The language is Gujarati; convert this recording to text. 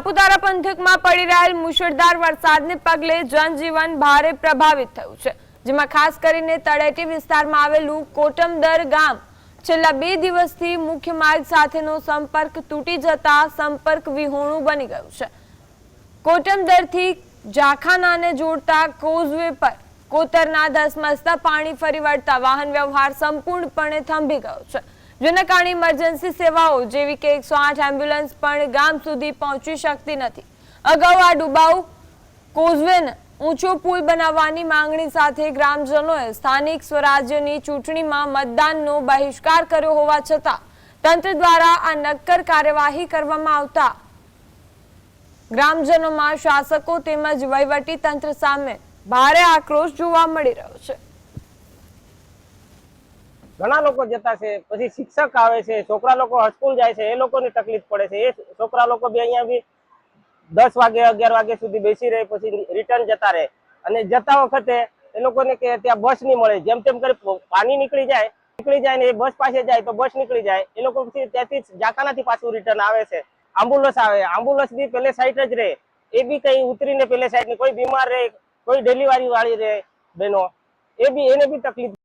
સાપુતારા પંથકમાં પડી રહેલ મુશળધાર વરસાદને પગલે જનજીવન ભારે પ્રભાવિત થયું છે, જેમાં ખાસ કરીને તળેટી વિસ્તારમાં આવેલું કોટમદર ગામ છેલ્લા 2 દિવસથી મુખ્ય માર્ગ સાથેનો સંપર્ક તૂટી જતા સંપર્ક વિહોણું બની ગયું છે। કોટમદરથી જાખાનાને જોડતા કોઝવે પર કોતરના ધસમસતા પાણી ફરી વળતા વાહન વ્યવહાર સંપૂર્ણપણે થંભી ગયો છે, જેના કારણે ઇમરજન્સી સેવાઓ જેવી કે 108 એમ્બ્યુલન્સ પણ ગામ સુધી પહોંચી શકતી નથી। અગાઉ આ ડુબાઉ કોઝવેને ઊંચો પુલ બનાવવાની માંગણી સાથે ગ્રામજનોએ સ્થાનિક સ્વરાજ્યની ચૂંટણીમાં મતદાનનો બહિષ્કાર કર્યો હોવા છતાં તંત્ર દ્વારા આ નક્કર કાર્યવાહી કરવામાં આવતા ગ્રામજનોમાં શાસકો તેમજ વહીવટી તંત્ર સામે ભારે આક્રોશ જોવા મળી રહ્યો છે। ઘણા લોકો જતા છે, પછી શિક્ષક આવે છે, છોકરા લોકો સ્કૂલ જાય છે, એ લોકોની તકલીફ પડે છે। એ છોકરા લોકો બી અહીંયા બી 10 વાગે 11 વાગે સુધી બેસી રહે, પછી રિટર્ન જતા રહે। અને જતા વખતે એ લોકોને કે ત્યાં બસ નહીં મળે, જેમ તેમ કરી પાણી નીકળી જાય ને એ બસ પાસે જાય તો બસ નીકળી જાય, એ લોકો પછી ત્યાંથી જાકાનાથી પાછું રિટર્ન આવે છે। એમ્બ્યુલન્સ આવે, એમ્બ્યુલન્સ બી પેલે સાઈડ જ રહે, એ બી કઈ ઉતરીને પેલે સાઈડ કોઈ બીમાર રહે, કોઈ ડિલિવરી વાળી રહે બહેનો, એ બી એને બી તકલીફ